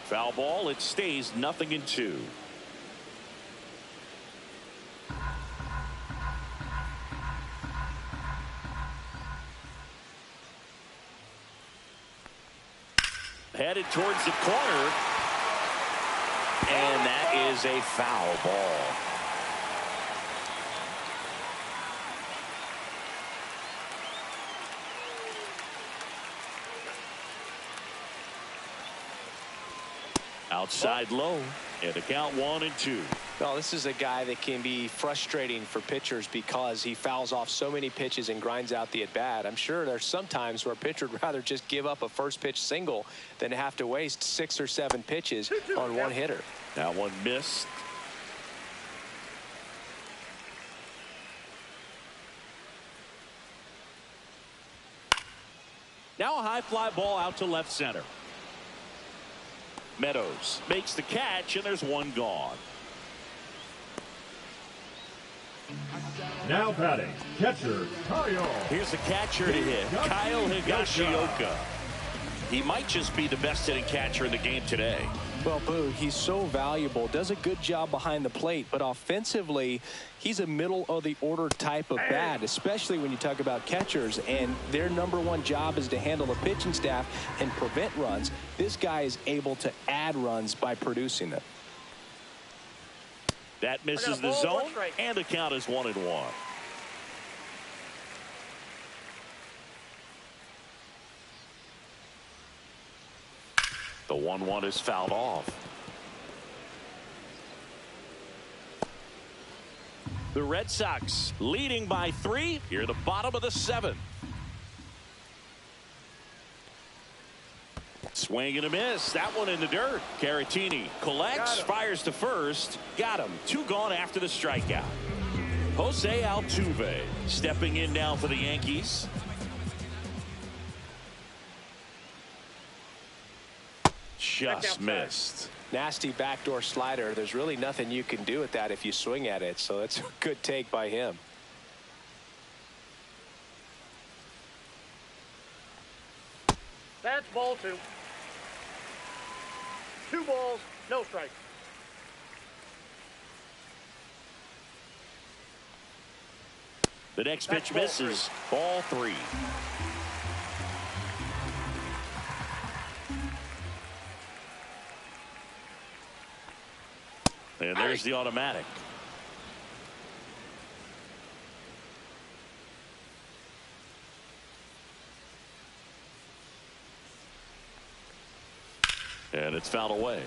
Foul ball. It stays 0-2. Headed towards the corner. And that is a foul ball. Outside low. And the count 1-2. Well, this is a guy that can be frustrating for pitchers because he fouls off so many pitches and grinds out the at-bat. I'm sure there's some times where a pitcher would rather just give up a first pitch single than have to waste 6 or 7 pitches on one hitter. That one missed. Now a high fly ball out to left center. Meadows makes the catch, and there's one gone. Now batting, catcher, Kyle. Here's the catcher to hit, Kyle Higashioka. He might just be the best hitting catcher in the game today. Well, Boo, he's so valuable, does a good job behind the plate, but offensively, he's a middle of the order type of bat, especially when you talk about catchers, and their #1 job is to handle the pitching staff and prevent runs. This guy is able to add runs by producing them. That misses the zone, and the count is 1-1. The 1-1 is fouled off. The Red Sox leading by 3 here at the bottom of the 7th. Swing and a miss. That one in the dirt. Caratini collects, fires to first. Got him. 2 gone after the strikeout. Jose Altuve stepping in now for the Yankees. Just missed. Nasty backdoor slider. There's really nothing you can do with that if you swing at it, so it's a good take by him. That's ball 2. 2 balls, no strikes. The next pitch misses. Ball 3. And there's the automatic. And it's fouled away.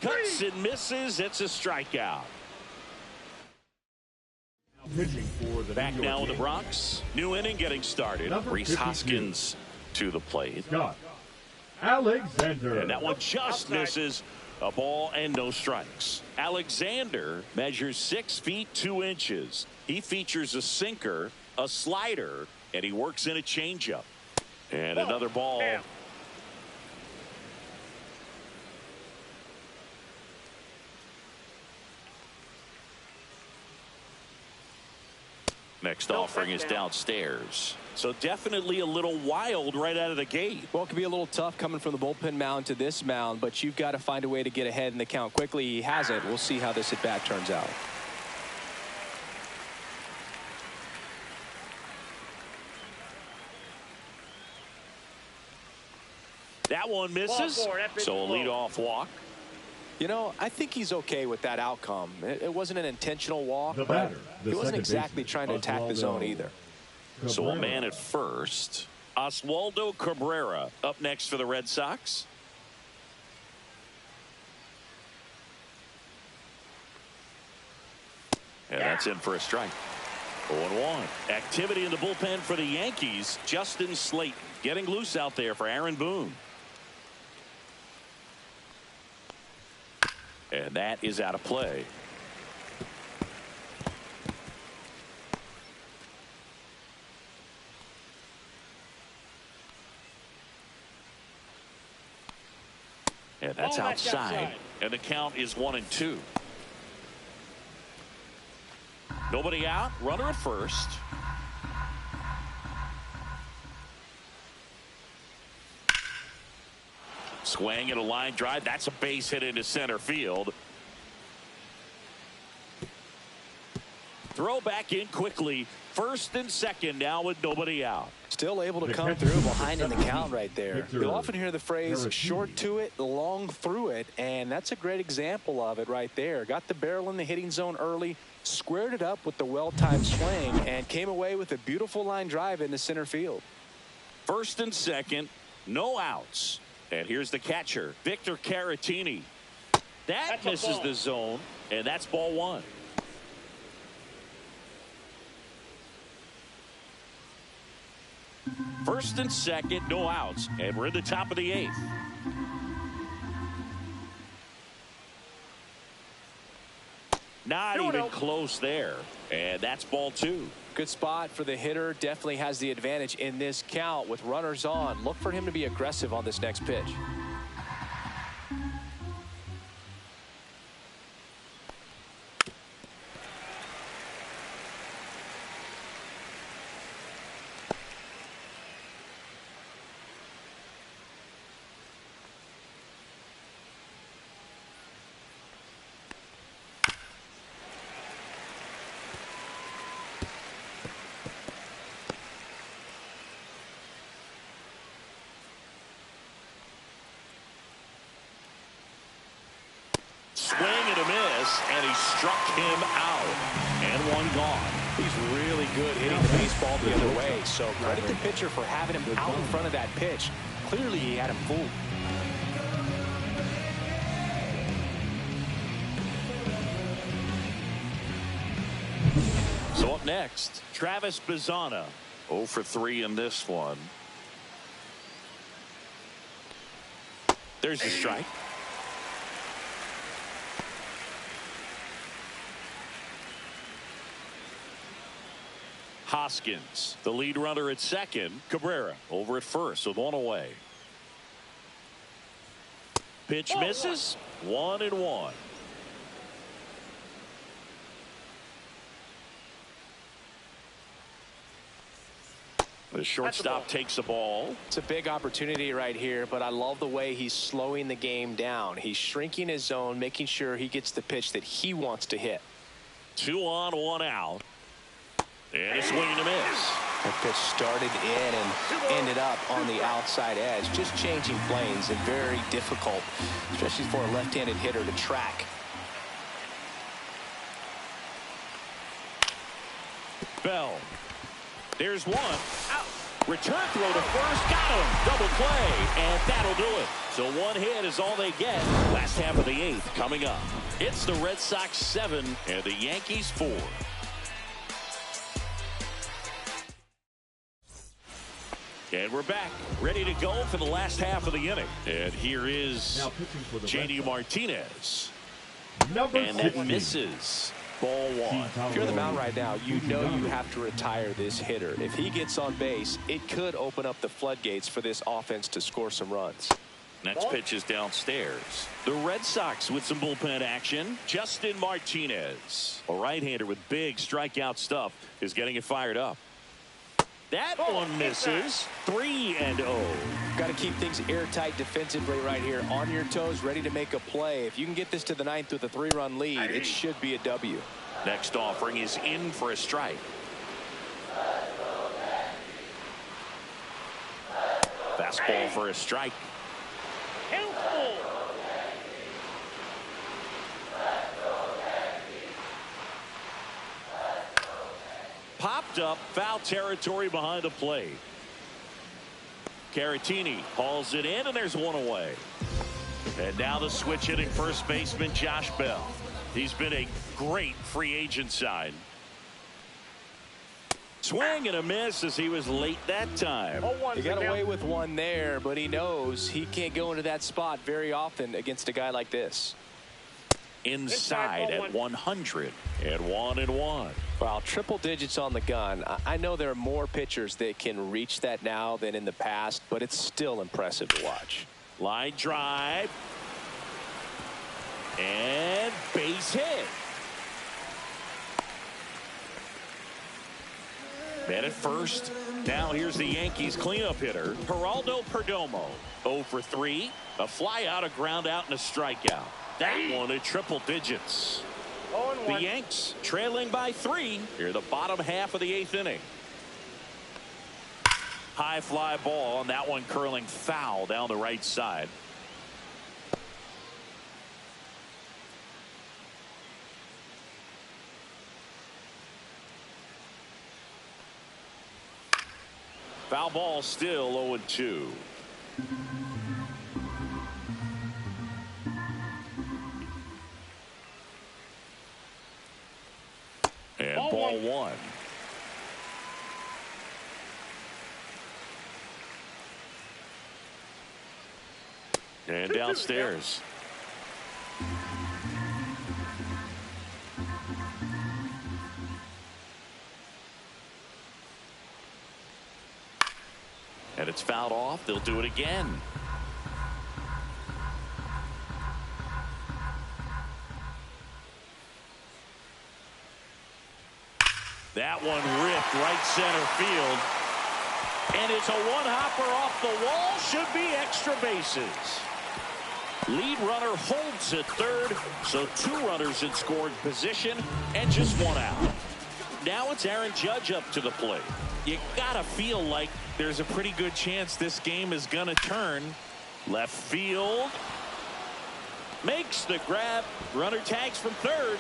Cuts and misses. It's a strikeout. Pitching for the Back now in the Bronx. New inning getting started. Rhys Hoskins to the plate. Scott Alexander. And that one just misses. A ball and no strikes. Alexander measures 6 feet 2 inches. He features a sinker, a slider, and he works in a changeup. And another ball. Next offering is downstairs. So definitely a little wild right out of the gate. Well, it could be a little tough coming from the bullpen mound to this mound, but you've got to find a way to get ahead in the count quickly. He has it. We'll see how this at bat turns out. That one misses. So a leadoff walk. You know, I think he's okay with that outcome. It wasn't an intentional walk, The but batter, he the wasn't second exactly baseman, trying to attack the zone either. So a man at first. Oswaldo Cabrera up next for the Red Sox. And that's in for a strike. 0-1. Activity in the bullpen for the Yankees. Justin Slayton getting loose out there for Aaron Boone. And that is out of play. And that's outside. And the count is 1-2. Nobody out. Runner at first. Swing and a line drive. That's a base hit into center field. Throw back in quickly First and second now with nobody out. Still able to come through behind in the count right there. You'll often hear the phrase short to it, long through it, and that's a great example of it right there. Got the barrel in the hitting zone early, squared it up with the well-timed swing, and came away with a beautiful line drive into center field. First and second, no outs. And here's the catcher, Victor Caratini. That misses the zone, and that's ball one. First and second, no outs, and we're in the top of the eighth. Not even close there, and that's ball two. Good spot for the hitter. Definitely has the advantage in this count with runners on. Look for him to be aggressive on this next pitch. Swing and a miss, and he struck him out. And one gone. He's really good hitting the baseball the other way, so credit the pitcher for having him out in front of that pitch. Clearly, he had him fooled. So up next, Travis Bazzana. 0 for 3 in this one. There's the strike. Hoskins, the lead runner at second. Cabrera over at first with one away. Pitch misses. 1-1. The shortstop takes the ball. It's a big opportunity right here, but I love the way he's slowing the game down. He's shrinking his zone, making sure he gets the pitch that he wants to hit. 2 on, 1 out. And a swing and a miss. That pitch started in and ended up on the outside edge. Just changing planes and very difficult, especially for a left-handed hitter to track. Bell. There's one. Out. Return throw to first. Got him. Double play. And that'll do it. So one hit is all they get. Last half of the eighth coming up. It's the Red Sox 7 and the Yankees 4. And we're back, ready to go for the last half of the inning. And here is J.D. Martinez. And that misses. Ball one. If you're on the mound right now, you know you have to retire this hitter. If he gets on base, it could open up the floodgates for this offense to score some runs. Next pitch is downstairs. The Red Sox with some bullpen action. Justin Martinez, a right-hander with big strikeout stuff, is getting it fired up. That one misses. 3-0. Got to keep things airtight defensively right here. On your toes, ready to make a play. If you can get this to the ninth with a 3-run lead, it should be a W. Next offering is in for a strike. Fastball for a strike. Popped up, foul territory behind the plate. Caratini hauls it in, and there's one away. And now the switch hitting first baseman Josh Bell. He's been a great free agent sign. Swing and a miss as he was late that time. He got away with one there, but he knows he can't go into that spot very often against a guy like this. Inside at 100 and 1-1. Wow, triple digits on the gun. I know there are more pitchers that can reach that now than in the past, but it's still impressive to watch. Line drive. And base hit. Man at first. Now here's the Yankees cleanup hitter, Geraldo Perdomo. 0 for 3. A fly out, a ground out, and a strikeout. That one at triple digits. The Yanks trailing by 3 here, the bottom half of the 8th inning. High fly ball, and that one curling foul down the right side. Foul ball, still 0-2. And ball one. And downstairs. And it's fouled off. They'll do it again. That one ripped right center field. And it's a one-hopper off the wall. Should be extra bases. Lead runner holds at third, so 2 runners in scoring position and just 1 out. Now it's Aaron Judge up to the plate. You gotta feel like there's a pretty good chance this game is gonna turn. Left field. Makes the grab. Runner tags from third.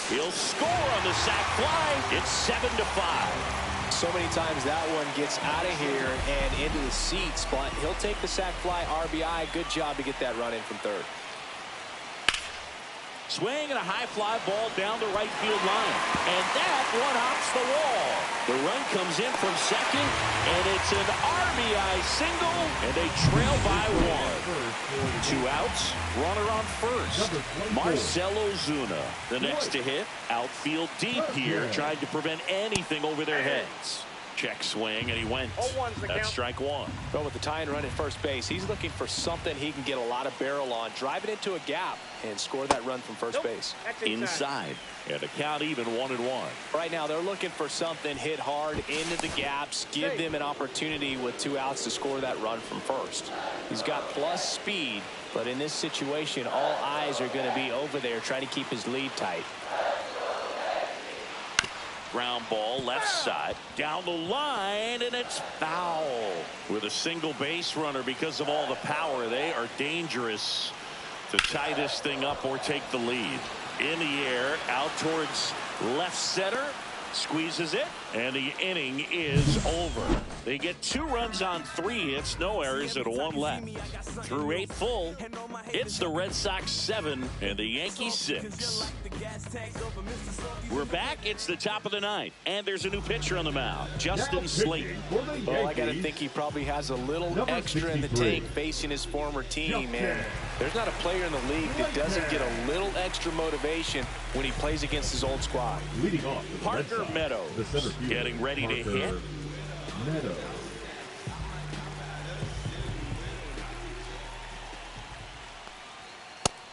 He'll score on the sac fly. It's 7-5. So many times that one gets out of here and into the seats, but he'll take the sac fly RBI. Good job to get that run in from third. Swing and a high fly ball down the right field line. And that one hops the wall. The run comes in from second, and it's an RBI single, and they trail by 1. 2 outs, runner on first. Marcell Ozuna, the next to hit. Outfield deep here, trying to prevent anything over their heads. Check swing, and he went. That's strike 1. But with the tying run at first base, he's looking for something he can get a lot of barrel on, drive it into a gap, and score that run from first base. Inside, and a count even 1-1. Right now, they're looking for something, hit hard into the gaps, give them an opportunity with 2 outs to score that run from first. He's got plus speed, but in this situation, all eyes are going to be over there trying to keep his lead tight. Ground ball left side down the line, and it's foul. With a single base runner, because of all the power, they are dangerous to tie this thing up or take the lead. In the air, out towards left center, squeezes it, and the inning is over. They get 2 runs on 3 hits, no errors, and 1 left. Through 8 full, it's the Red Sox 7 and the Yankees 6. We're back. It's the top of the 9th, and there's a new pitcher on the mound, Justin Slayton. Well, I got to think he probably has a little extra in the tank facing his former team, man. There's not a player in the league that doesn't get a little extra motivation when he plays against his old squad. Parker Meadows getting ready to hit.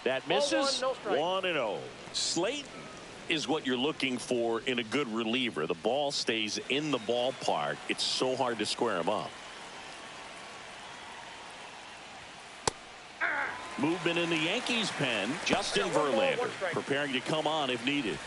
That misses. 1-0. Slayton is what you're looking for in a good reliever. The ball stays in the ballpark. It's so hard to square him up. Movement in the Yankees pen. Justin Verlander preparing to come on if needed.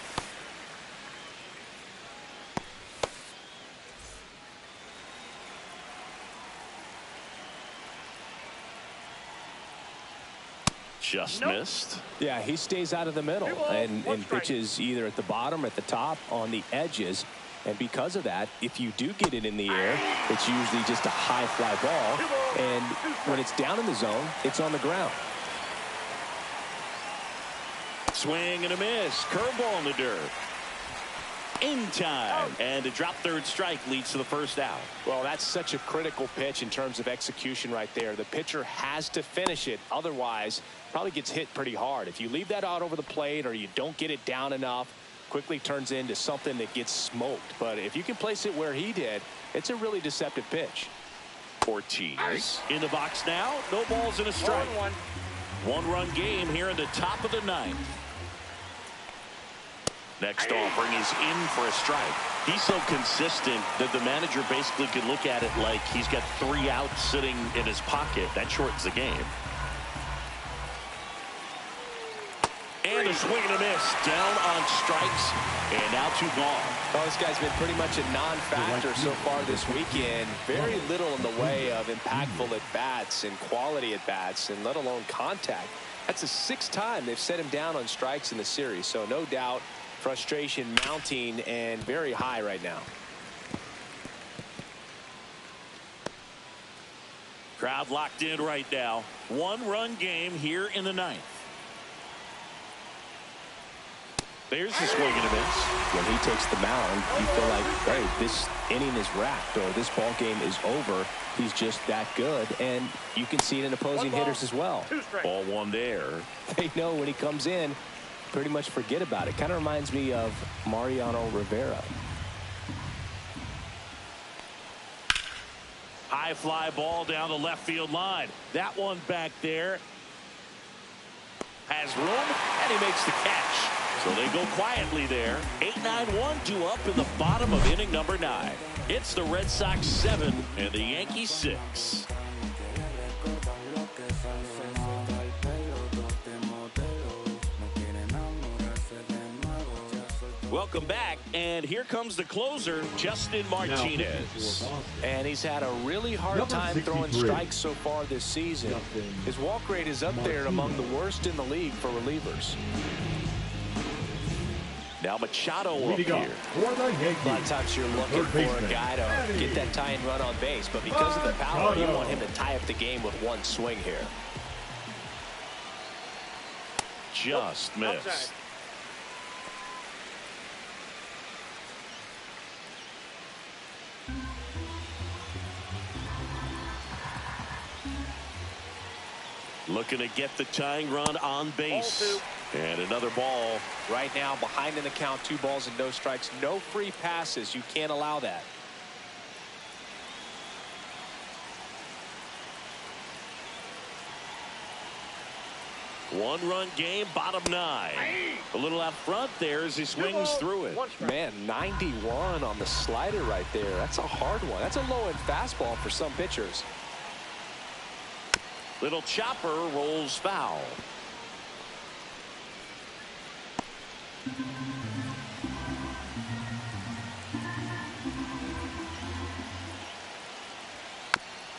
Just missed. Yeah, he stays out of the middle and pitches either at the bottom or at the top on the edges. And because of that, if you do get it in the air, it's usually just a high fly ball. And when it's down in the zone, it's on the ground. Swing and a miss. Curveball in the dirt. In time. And a drop third strike leads to the first out. Well, that's such a critical pitch in terms of execution right there. The pitcher has to finish it. Otherwise, probably gets hit pretty hard. If you leave that out over the plate or you don't get it down enough, quickly turns into something that gets smoked. But if you can place it where he did, it's a really deceptive pitch. Ortiz in the box now. No balls and a strike. 1-run game here in the top of the 9th. Next offering is in for a strike. He's so consistent that the manager basically could look at it like he's got 3 outs sitting in his pocket. That shortens the game. And a swing and a miss. Down on strikes, and now 2 gone. Well, this guy's been pretty much a non-factor so far this weekend. Very little in the way of impactful at-bats and quality at-bats, and let alone contact. That's the 6th time they've set him down on strikes in the series. So no doubt frustration mounting and very high right now. Crowd locked in right now. 1-run game here in the 9th. There's the swing and a miss. When he takes the mound, you feel like, hey, this inning is wrapped or this ball game is over. He's just that good, and you can see it in opposing hitters as well. Ball 1 there. They know when he comes in, pretty much forget about it. Kind of reminds me of Mariano Rivera. High fly ball down the left field line. That one back there has room, and he makes the catch. So they go quietly there. 8-9-1 due up in the bottom of inning number 9. It's the Red Sox 7 and the Yankees 6. Welcome back, and here comes the closer, Justin Martinez. And he's had a really hard time throwing strikes so far this season. His walk rate is up there among the worst in the league for relievers. Now Machado up here. A lot of times you're looking for a guy to get that tie and run on base, but because of the power, you want him to tie up the game with one swing here. Just missed. Looking to get the tying run on base. And another ball. Right now, behind in the count, 2 balls and no strikes. No free passes. You can't allow that. One-run game, bottom 9. A little out front there as he swings through it. Man, 91 on the slider right there. That's a hard one. That's a low-end fastball for some pitchers. Little chopper rolls foul.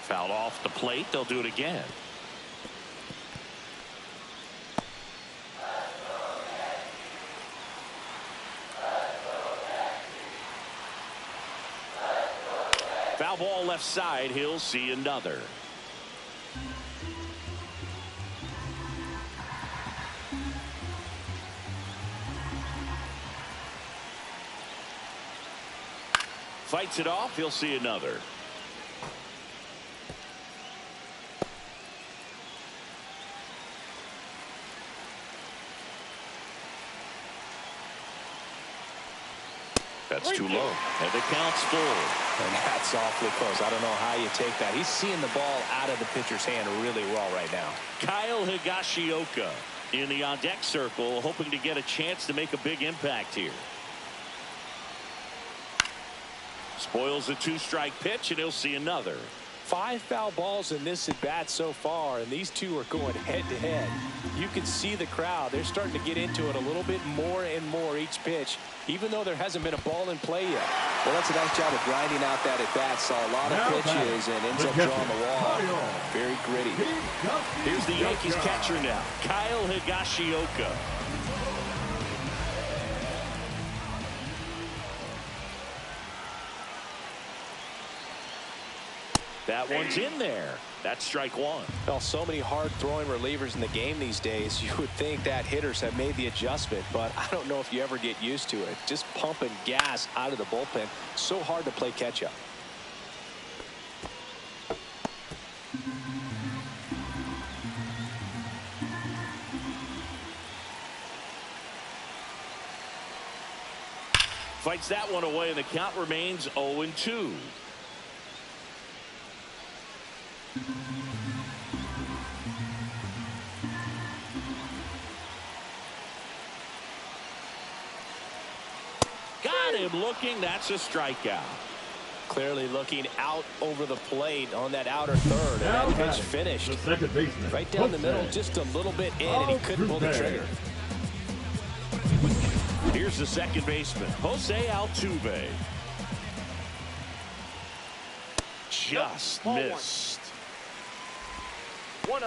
Fouled off the plate. They'll do it again. Foul ball left side. He'll see another. Fights it off. He'll see another. That's too low. And the count's full. And that's awfully close. I don't know how you take that. He's seeing the ball out of the pitcher's hand really well right now. Kyle Higashioka in the on-deck circle, hoping to get a chance to make a big impact here. Spoils a 2-strike pitch, and he'll see another. 5 foul balls in this at bat so far, and these two are going head to head. You can see the crowd. They're starting to get into it a little bit more and more each pitch, even though there hasn't been a ball in play yet. Well, that's a nice job of grinding out that at bat. Saw a lot of pitches and ends up drawing the wall. Very gritty. Here's the Yankees catcher now, Kyle Higashioka. That one's in there. That's strike 1. Well, so many hard throwing relievers in the game these days. You would think that hitters have made the adjustment, but I don't know if you ever get used to it. Just pumping gas out of the bullpen. So hard to play catch up. Fights that one away, and the count remains 0-2. Got him looking. That's a strikeout. Clearly looking out over the plate on that outer third. And that pitch finished right down the middle, just a little bit in, and he couldn't pull the trigger. Here's the second baseman, Jose Altuve. Just Ball missed. 1-0.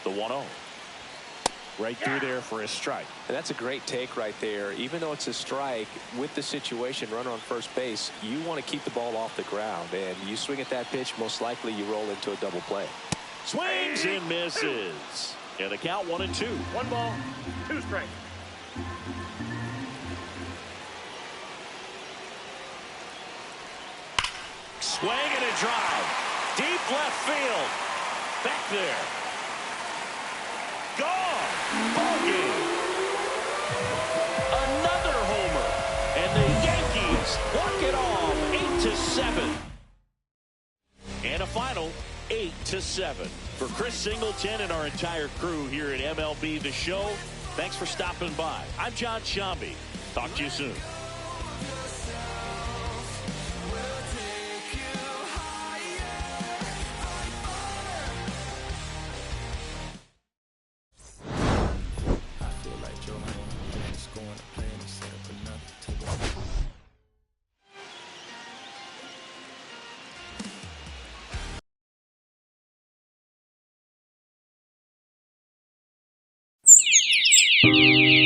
The 1-0. Right through there for a strike. And that's a great take right there. Even though it's a strike, with the situation, runner on first base, you want to keep the ball off the ground. And you swing at that pitch, most likely you roll into a double play. Swings and misses. And the count 1-2. 1 ball, 2 strikes. Swing and a drive. Deep left field. Back there. Gone. Ball game. Another homer. And the Yankees walk it off 8-7. And a final 8-7. For Chris Singleton and our entire crew here at MLB The Show, thanks for stopping by. I'm John Shambi. Talk to you soon. You